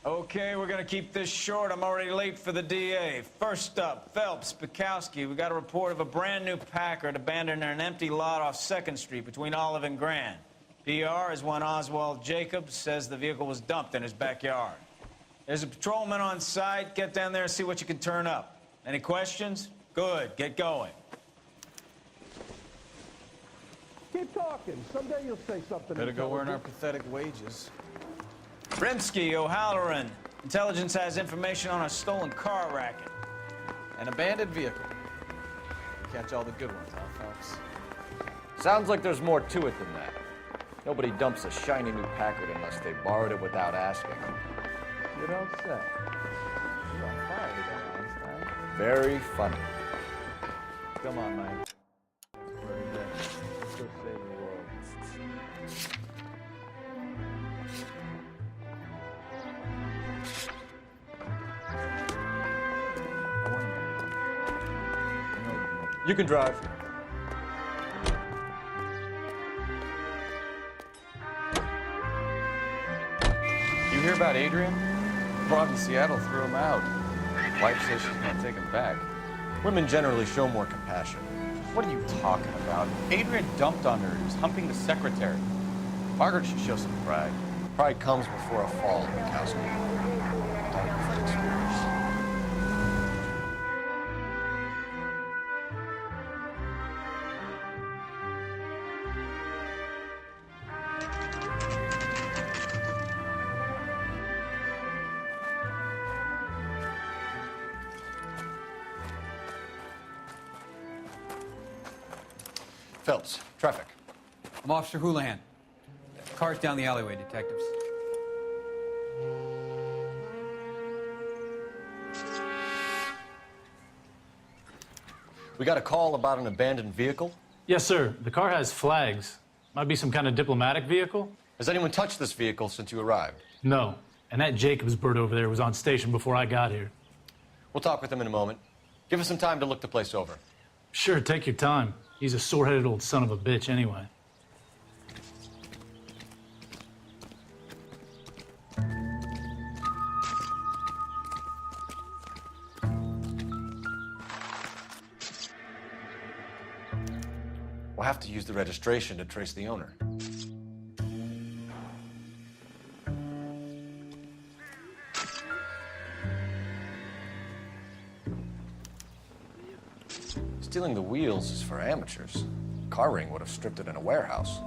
Okay, we're gonna keep this short. I'm already late for the DA. First up, Phelps, Bukowski. We got a report of a brand new Packard abandoned in an empty lot off 2nd Street between Olive and Grand. PR is one Oswald Jacobs says the vehicle was dumped in his backyard. There's a patrolman on site. Get down there and see what you can turn up. Any questions? Good, get going. Keep talking. Someday you'll say something. Better go earn our pathetic wages. Rimsky, O'Halloran. Intelligence has information on a stolen car racket. An abandoned vehicle. Catch all the good ones, huh, Phelps? Sounds like there's more to it than that. Nobody dumps a shiny new Packard unless they borrowed it without asking. You don't say. You're on fire today, Einstein. Very funny. Come on, man. Let's go save the world. You can drive. You hear about Adrian? Broad in Seattle threw him out. Wife says she's gonna take him back. Women generally show more compassion. What are you talking about? Adrian dumped on her. He was humping the secretary. Margaret should show some pride. Pride comes before a fall, Bukowski. Don't let experience. Phelps, traffic. I'm Officer Houlihan. Cars down the alleyway, detectives. We got a call about an abandoned vehicle. Yes, sir. The car has flags. Might be some kind of diplomatic vehicle? Has anyone touched this vehicle since you arrived? No. And that Jacobs bird over there was on station before I got here. We'll talk with him in a moment. Give us some time to look the place over. Sure, take your time. He's a sore-headed old son of a bitch anyway. We'll have to use the registration to trace the owner. Stealing the wheels is for amateurs. Car ring would have stripped it in a warehouse.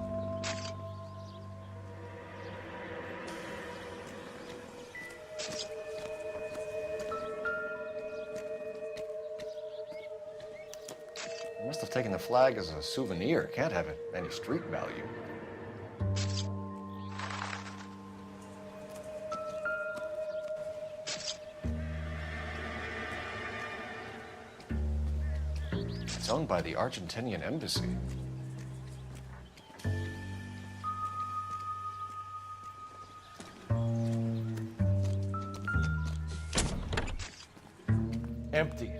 You must have taken the flag as a souvenir. Can't have it any street value. It's owned by the Argentinian embassy. Empty.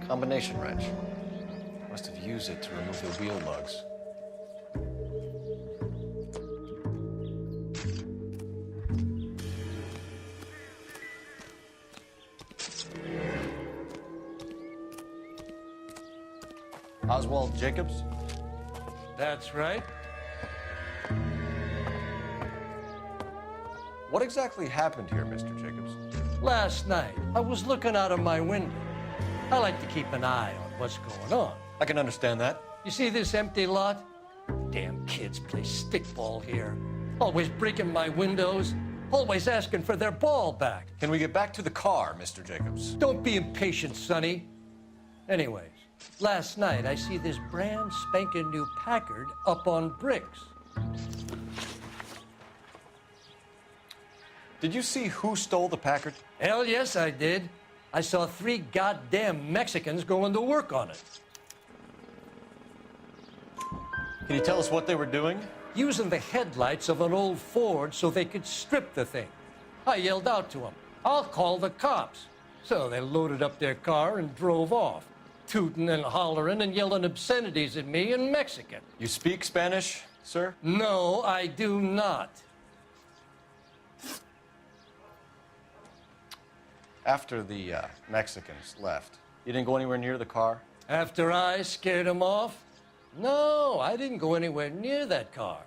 Combination wrench. Must have used it to remove the wheel lugs. Oswald Jacobs? That's right. What exactly happened here, Mr. Jacobs? Last night, I was looking out of my window. I like to keep an eye on what's going on. I can understand that. You see this empty lot? Damn kids play stickball here. Always breaking my windows. Always asking for their ball back. Can we get back to the car, Mr. Jacobs? Don't be impatient, Sonny. Anyways, last night I see this brand spanking new Packard up on bricks. Did you see who stole the Packard? Hell yes, I did. I saw 3 goddamn Mexicans going to work on it. Can you tell us what they were doing? Using the headlights of an old Ford so they could strip the thing. I yelled out to them, I'll call the cops. So they loaded up their car and drove off, tooting and hollering and yelling obscenities at me in Mexican. You speak Spanish, sir? No, I do not. After the Mexicans left, you didn't go anywhere near the car? After I scared them off? No, I didn't go anywhere near that car.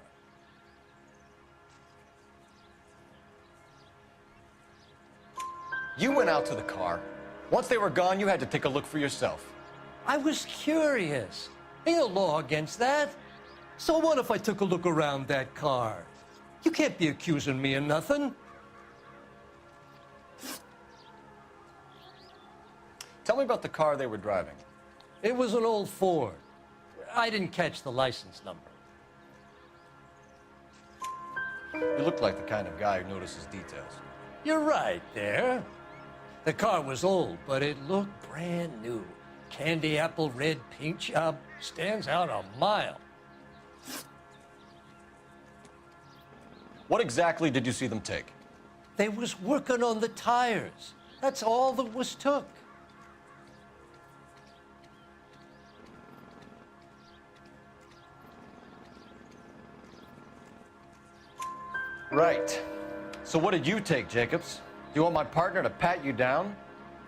You went out to the car. Once they were gone, you had to take a look for yourself. I was curious. Ain't no law against that. So what if I took a look around that car? You can't be accusing me of nothing. Tell me about the car they were driving. It was an old Ford. I didn't catch the license number. You look like the kind of guy who notices details. You're right there. The car was old, but it looked brand new. Candy apple red paint job stands out a mile. What exactly did you see them take? They was working on the tires. That's all that was took. Right. So what did you take, Jacobs? Do you want my partner to pat you down?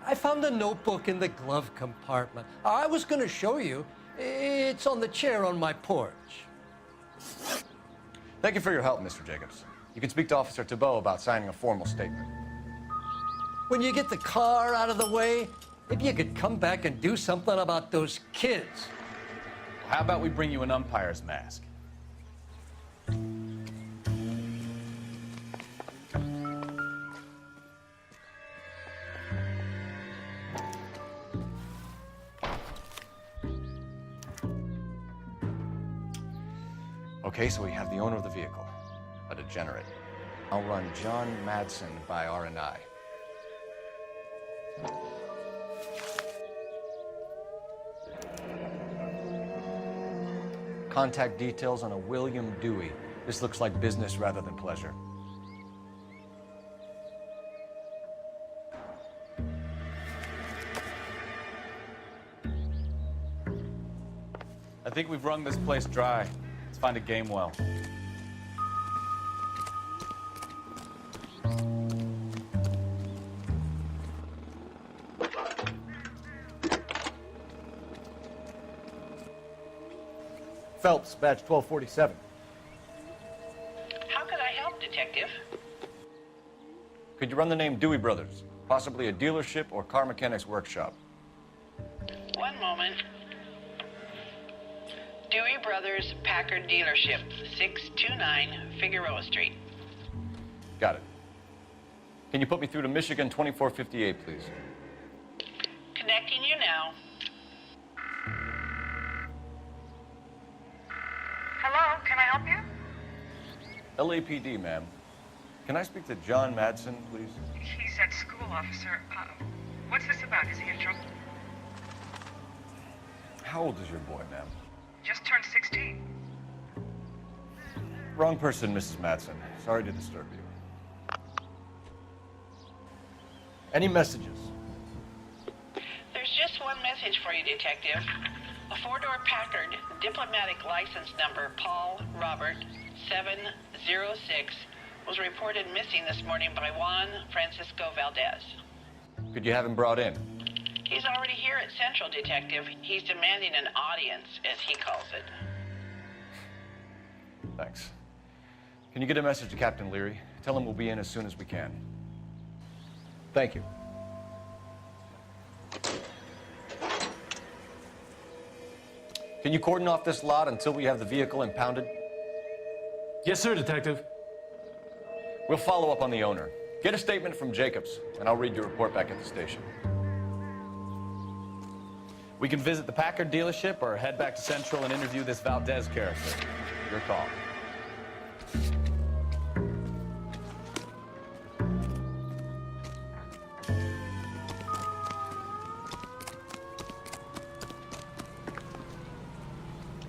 I found a notebook in the glove compartment. I was going to show you. It's on the chair on my porch. Thank you for your help, Mr. Jacobs. You can speak to Officer Thibault about signing a formal statement. When you get the car out of the way, maybe you could come back and do something about those kids. How about we bring you an umpire's mask? Okay, so we have the owner of the vehicle, a degenerate. I'll run John Madsen by R&I. Contact details on a William Dewey. This looks like business rather than pleasure. I think we've wrung this place dry. Let's find a game well. Phelps, badge 1247. How could I help, Detective? Could you run the name Dewey Brothers? Possibly a dealership or car mechanics workshop. One moment. Dewey Brothers Packard Dealership, 629 Figueroa Street. Got it. Can you put me through to Michigan 2458, please? Connecting you now. Hello, can I help you? LAPD, ma'am. Can I speak to John Madsen, please? He's at school, officer. What's this about? Is he in trouble? How old is your boy, ma'am? Just turned 16. Wrong person, Mrs. Madsen. Sorry to disturb you. Any messages? There's just one message for you, Detective. A four-door Packard, diplomatic license number Paul Robert 706, was reported missing this morning by Juan Francisco Valdez. Could you have him brought in? He's already here at Central, Detective. He's demanding an audience, as he calls it. Thanks. Can you get a message to Captain Leary? Tell him we'll be in as soon as we can. Thank you. Can you cordon off this lot until we have the vehicle impounded? Yes, sir, Detective. We'll follow up on the owner. Get a statement from Jacobs, and I'll read your report back at the station. We can visit the Packard dealership or head back to Central and interview this Valdez character. Your call.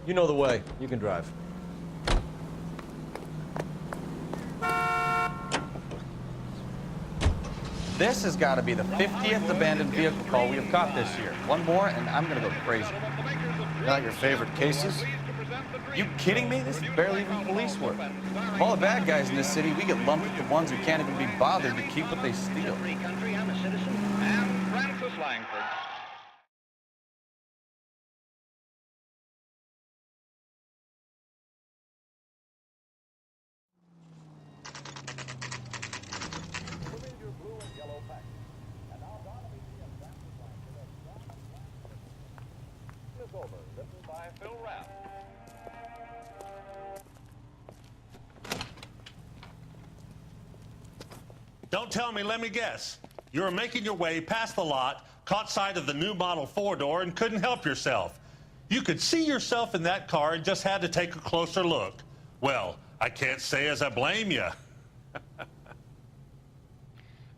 You know the way. You can drive. This has got to be the 50th abandoned vehicle call we have caught this year. One more, and I'm going to go crazy. Not your favorite cases? You kidding me? This is barely even police work. Of all the bad guys in this city, we get lumped with the ones who can't even be bothered to keep what they steal. Don't tell me, let me guess. You were making your way past the lot, caught sight of the new model four-door, and couldn't help yourself. You could see yourself in that car and just had to take a closer look. Well, I can't say as I blame you.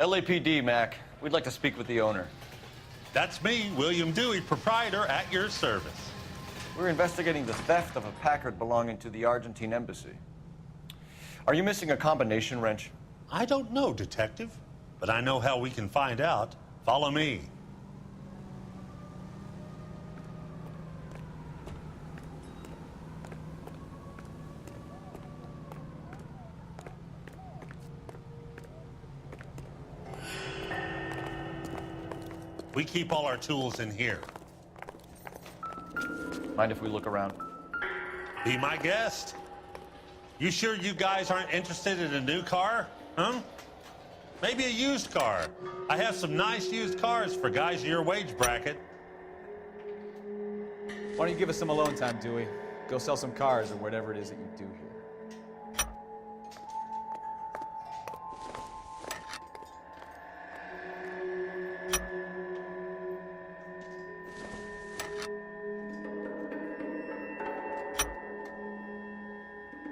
LAPD, Mac. We'd like to speak with the owner. That's me, William Dewey, proprietor, at your service. We're investigating the theft of a Packard belonging to the Argentine embassy. Are you missing a combination wrench? I don't know, Detective, but I know how we can find out. Follow me. We keep all our tools in here. Mind if we look around? Be my guest. You sure you guys aren't interested in a new car? Huh? Maybe a used car. I have some nice used cars for guys in your wage bracket. Why don't you give us some alone time, Dewey? Go sell some cars or whatever it is that you do here.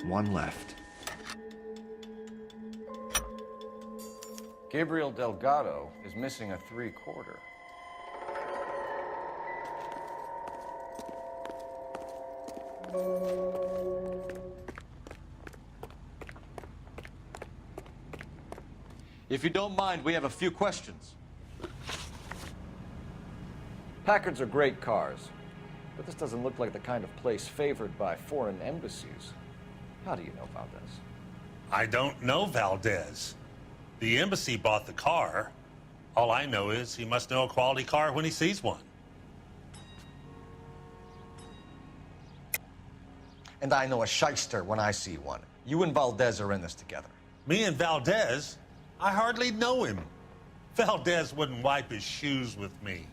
One left. Gabriel Delgado is missing a 3/4. If you don't mind, we have a few questions. Packards are great cars, but this doesn't look like the kind of place favored by foreign embassies. How do you know Valdez? I don't know Valdez. The embassy bought the car. All I know is he must know a quality car when he sees one. And I know a shyster when I see one. You and Valdez are in this together. Me and Valdez? I hardly know him. Valdez wouldn't wipe his shoes with me.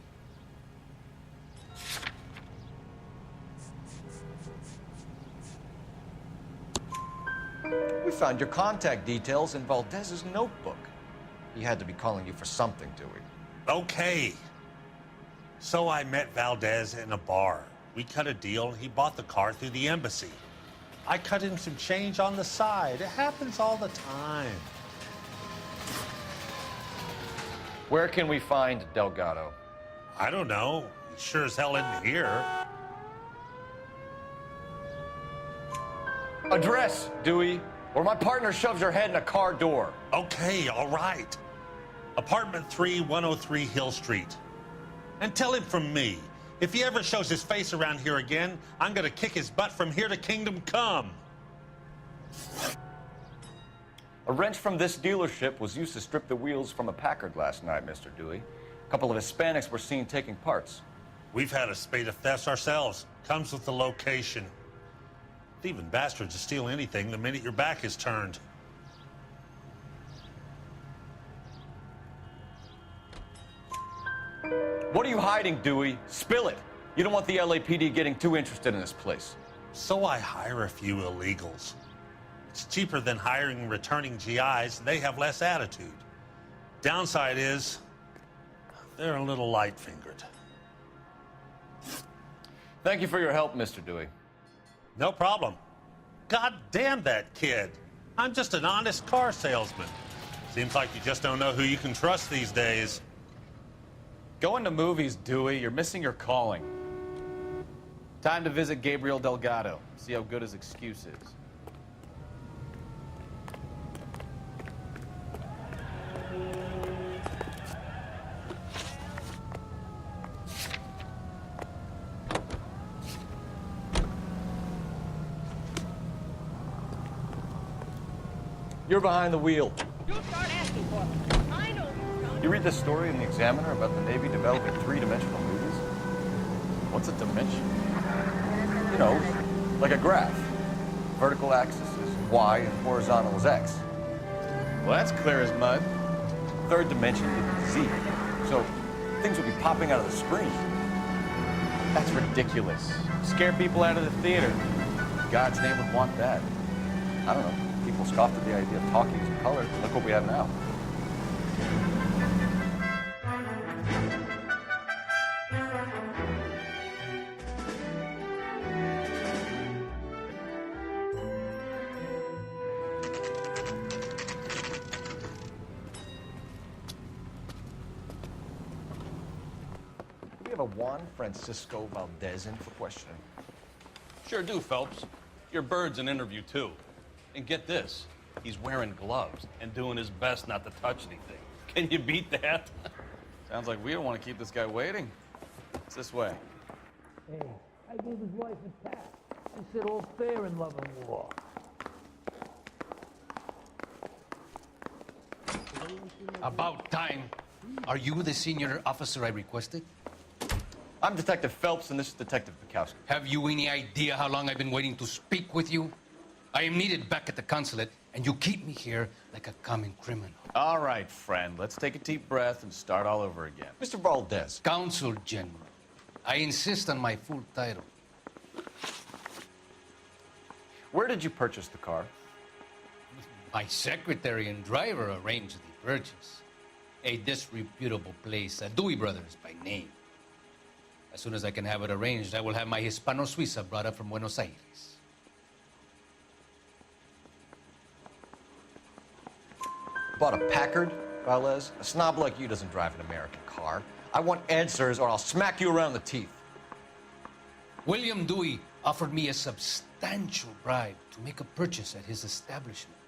We found your contact details in Valdez's notebook. He had to be calling you for something, Dewey. Okay. So I met Valdez in a bar. We cut a deal and he bought the car through the embassy. I cut him some change on the side. It happens all the time. Where can we find Delgado? I don't know. He sure as hell isn't here. Address, Dewey, or my partner shoves your head in a car door. Okay, all right. Apartment 3, 103 Hill Street. And tell him from me, if he ever shows his face around here again, I'm gonna kick his butt from here to Kingdom Come. A wrench from this dealership was used to strip the wheels from a Packard last night, Mr. Dewey. A couple of Hispanics were seen taking parts. We've had a spate of thefts ourselves. Comes with the location. Thieving bastards will steal anything the minute your back is turned. What are you hiding, Dewey? Spill it. You don't want the LAPD getting too interested in this place. So I hire a few illegals. It's cheaper than hiring returning GIs, and they have less attitude. Downside is, they're a little light-fingered. Thank you for your help, Mr. Dewey. No problem. God damn that kid. I'm just an honest car salesman. Seems like you just don't know who you can trust these days. Going to movies, Dewey. You're missing your calling. Time to visit Gabriel Delgado. See how good his excuse is. You're behind the wheel. You start asking for it. I know who's done. You read this story in the Examiner about the Navy developing three-dimensional movies? What's a dimension? You know, like a graph. Vertical axis is Y and horizontal is X. Well, that's clear as mud. Third dimension is Z. So things will be popping out of the screen. That's ridiculous. Scare people out of the theater. God's name would want that. I don't know. People scoffed at the idea of talkies in color. Look what we have now. We have a Juan Francisco Valdez in for questioning. Sure do, Phelps. Your bird's an interview, too. And get this, he's wearing gloves and doing his best not to touch anything. Can you beat that? Sounds like we don't want to keep this guy waiting. It's this way. Hey, I gave his life intact. I said all fair in love and war. About time. Are you the senior officer I requested? I'm Detective Phelps, and this is Detective Bukowski. Have you any idea how long I've been waiting to speak with you? I am needed back at the consulate, and you keep me here like a common criminal. All right, friend. Let's take a deep breath and start all over again. Mr. Valdez. Consul General. I insist on my full title. Where did you purchase the car? My secretary and driver arranged the purchase. A disreputable place, Dewey Brothers by name. As soon as I can have it arranged, I will have my Hispano Suiza brought up from Buenos Aires. Bought a Packard, Valdez? A snob like you doesn't drive an American car. I want answers or I'll smack you around the teeth. William Dewey offered me a substantial bribe to make a purchase at his establishment.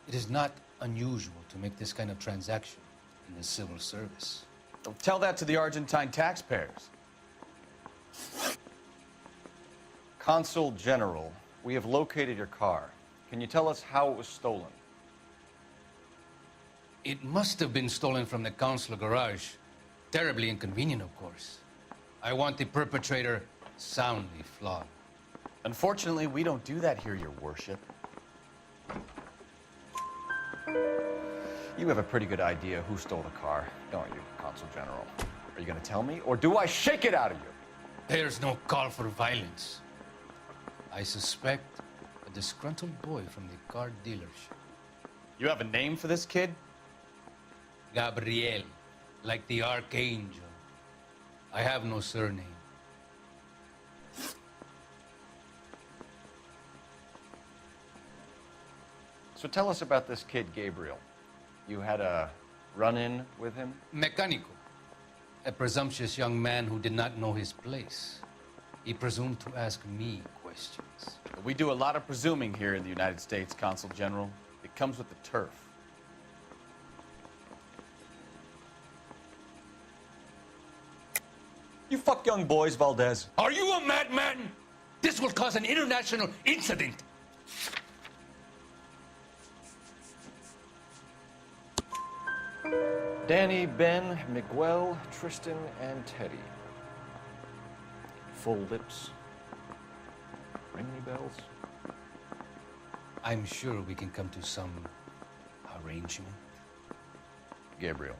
It is not unusual to make this kind of transaction in the civil service. Don't tell that to the Argentine taxpayers. Consul General, we have located your car. Can you tell us how it was stolen? It must have been stolen from the consular garage. Terribly inconvenient, of course. I want the perpetrator soundly flogged. Unfortunately, we don't do that here, Your Worship. You have a pretty good idea who stole the car, don't you, Consul General? Are you going to tell me, or do I shake it out of you? There's no call for violence. I suspect a disgruntled boy from the car dealership. You have a name for this kid? Gabriel, like the archangel. I have no surname. So tell us about this kid, Gabriel. You had a run-in with him? Mecánico, a presumptuous young man who did not know his place. He presumed to ask me questions. We do a lot of presuming here in the United States, Consul General. It comes with the turf. You fuck young boys, Valdez. Are you a madman? This will cause an international incident. Danny, Ben, Miguel, Tristan, and Teddy. Full lips. Ring any bells? I'm sure we can come to some arrangement. Gabriel,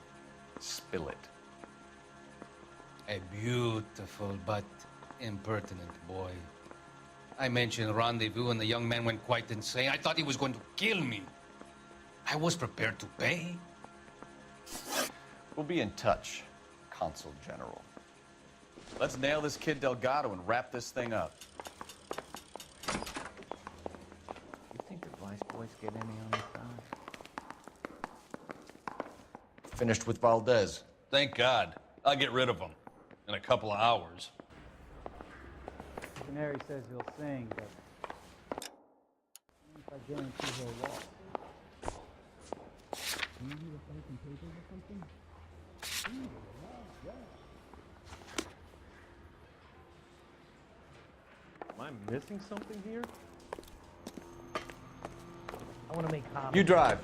spill it. A beautiful but impertinent boy. I mentioned rendezvous and the young man went quite insane. I thought he was going to kill me. I was prepared to pay. We'll be in touch, Consul General. Let's nail this kid Delgado and wrap this thing up. You think the vice boys get any on this side? Finished with Valdez. Thank God. I'll get rid of him in a couple of hours. Canary says he'll sing, but I guarantee he'll walk. Do you need a pen and paper or something? Am I missing something here? I want to make comments. You drive.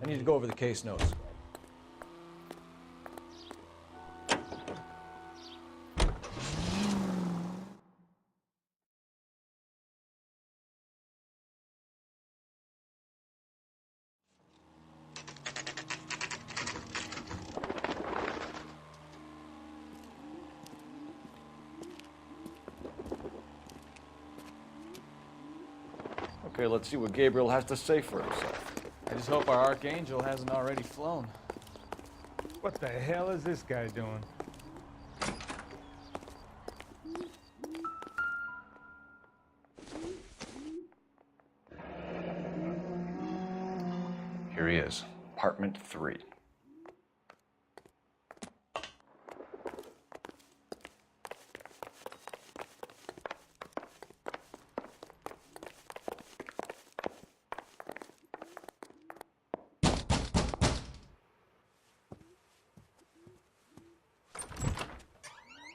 I need to go over the case notes. Okay, let's see what Gabriel has to say for himself. I just hope our Archangel hasn't already flown. What the hell is this guy doing? Here he is, apartment 3.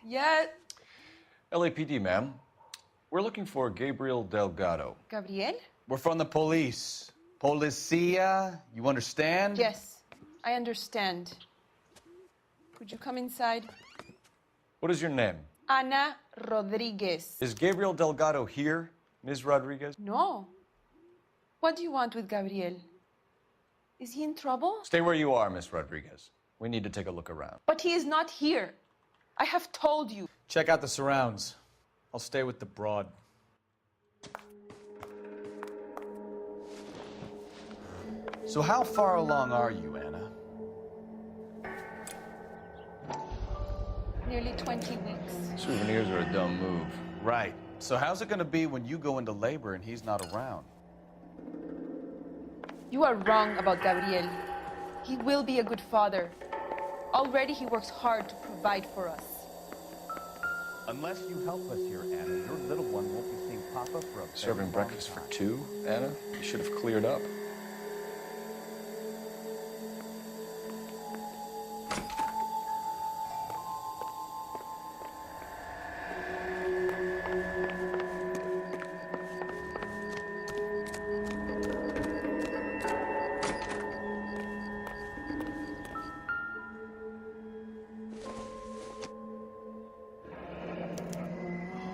Yeah. LAPD, ma'am. We're looking for Gabriel Delgado. Gabriel? We're from the police. Policia, you understand? Yes, I understand. Could you come inside? What is your name? Ana Rodriguez. Is Gabriel Delgado here, Ms. Rodriguez? No. What do you want with Gabriel? Is he in trouble? Stay where you are, Ms. Rodriguez. We need to take a look around. But he is not here. I have told you. Check out the surrounds. I'll stay with the broad. So how far along are you, Anna? Nearly 20 weeks. Souvenirs are a dumb move. Right. So how's it gonna be when you go into labor and he's not around? You are wrong about Gabriel. He will be a good father. Already he works hard to provide for us. Unless you help us here, Anna, your little one won't be seeing Papa for a Serving breakfast for 2, Anna? You should have cleared up.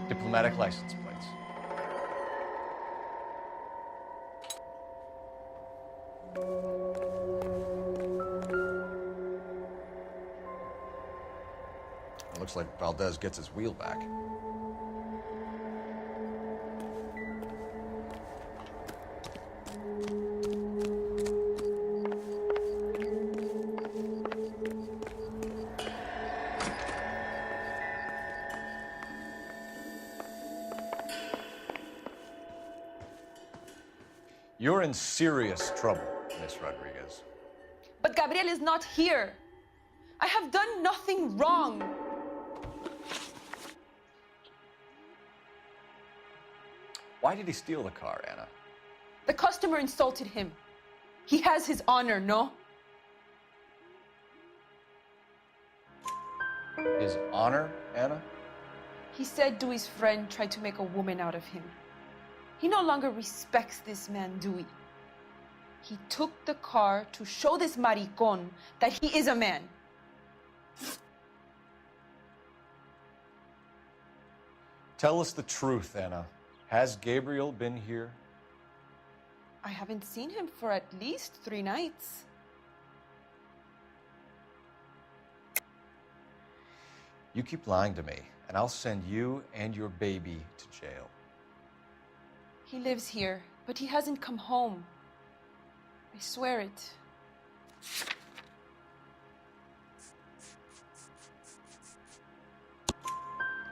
Diplomatic license plates. It looks like Valdez gets his wheel back. You're in serious trouble, Miss Rodriguez. But Gabriel is not here. I have done nothing wrong. Why did he steal the car, Anna? The customer insulted him. He has his honor, no? His honor, Anna? He said Dewey's friend tried to make a woman out of him. He no longer respects this man, Dewey. He took the car to show this maricón that he is a man. Tell us the truth, Anna. Has Gabriel been here? I haven't seen him for at least 3 nights. You keep lying to me, and I'll send you and your baby to jail. He lives here, but he hasn't come home. I swear it.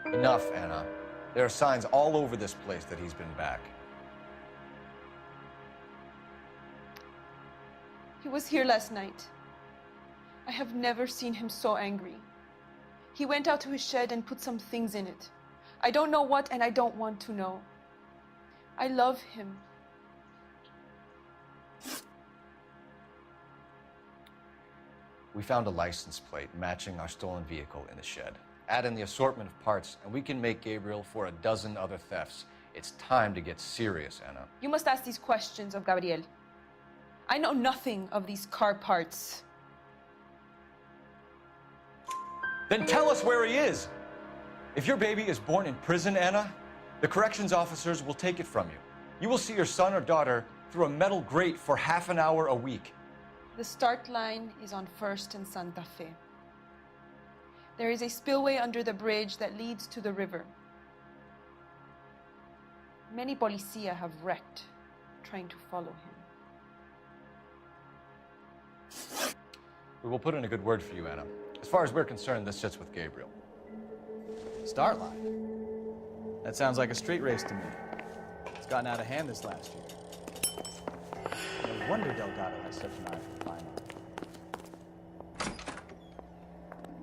Enough, Anna. There are signs all over this place that he's been back. He was here last night. I have never seen him so angry. He went out to his shed and put some things in it. I don't know what, and I don't want to know. I love him. We found a license plate matching our stolen vehicle in the shed. Add in the assortment of parts, and we can make Gabriel for a dozen other thefts. It's time to get serious, Anna. You must ask these questions of Gabriel. I know nothing of these car parts. Then tell us where he is. If your baby is born in prison, Anna, the corrections officers will take it from you. You will see your son or daughter through a metal grate for half an hour a week. The start line is on 1st and Santa Fe. There is a spillway under the bridge that leads to the river. Many policia have wrecked trying to follow him. We will put in a good word for you, Anna. As far as we're concerned, this sits with Gabriel. Start line? That sounds like a street race to me. It's gotten out of hand this last year. No wonder Delgado has such an eye for fine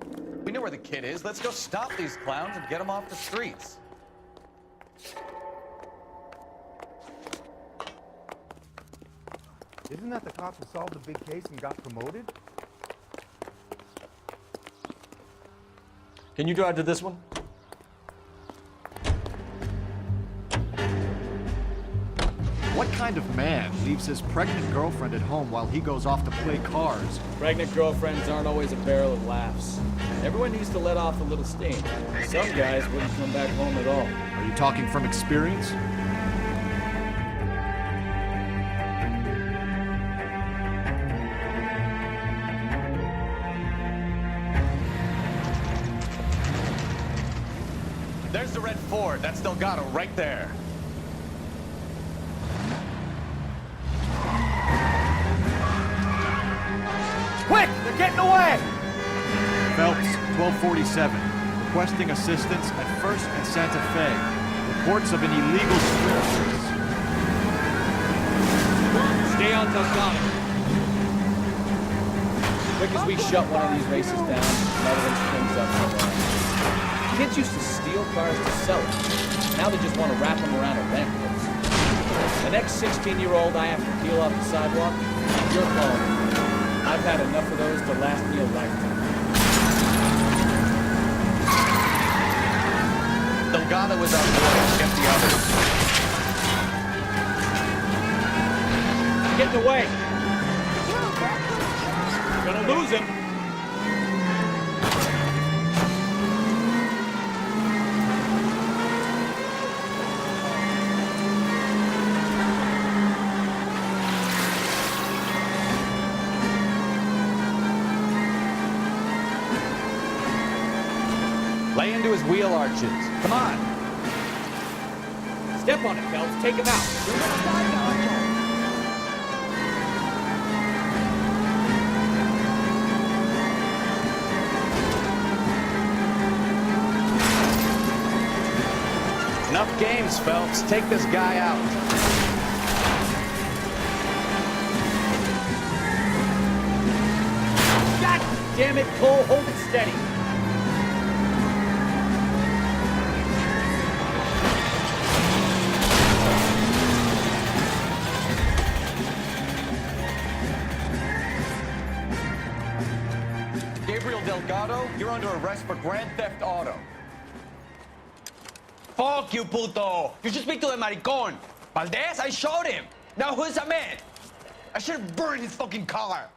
art. We know where the kid is. Let's go stop these clowns and get them off the streets. Isn't that the cop who solved the big case and got promoted? Can you drive to this one? What kind of man leaves his pregnant girlfriend at home while he goes off to play cards? Pregnant girlfriends aren't always a barrel of laughs. Everyone needs to let off a little steam. Some guys wouldn't come back home at all. Are you talking from experience? There's the red Ford. That's Delgado right there. Quick! They're getting away! Phelps, 1247. Requesting assistance at 1st and Santa Fe. Reports of an illegal strip race. Stay on Delgado. Quick as we shut one of these races down, another one springs up somewhere else. Kids used to steal cars to sell them. Now they just want to wrap them around a lamp post. The next 16-year-old I have to peel off the sidewalk, you're calling. I've had enough of those to last me a lifetime. Delgado is our boy. Get the others. Getting away. Gonna lose him. Lay into his wheel arches. Come on. Step on it, Phelps. Take him out. You're gonna die now, Enough games, Phelps. Take this guy out. God damn it, Cole. Hold it steady. Delgado, you're under arrest for Grand Theft Auto. Fuck you, puto! You should speak to the maricón. Valdez, I shot him. Now who's a man? I should have burned his fucking car.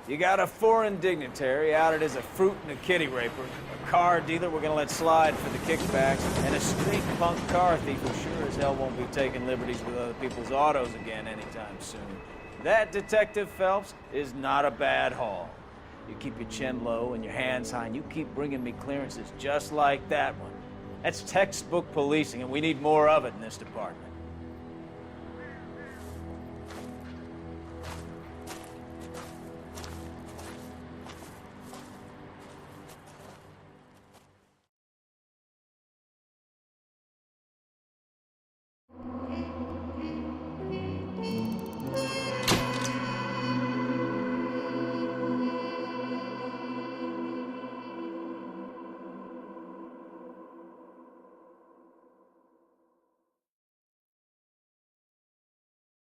You got a foreign dignitary outed as a fruit and a kitty raper, a car dealer we're gonna let slide for the kickbacks, and a street punk car thief who sure as hell won't be taking liberties with other people's autos again anytime soon. That, Detective Phelps, is not a bad haul. You keep your chin low and your hands high, and you keep bringing me clearances just like that one. That's textbook policing, and we need more of it in this department.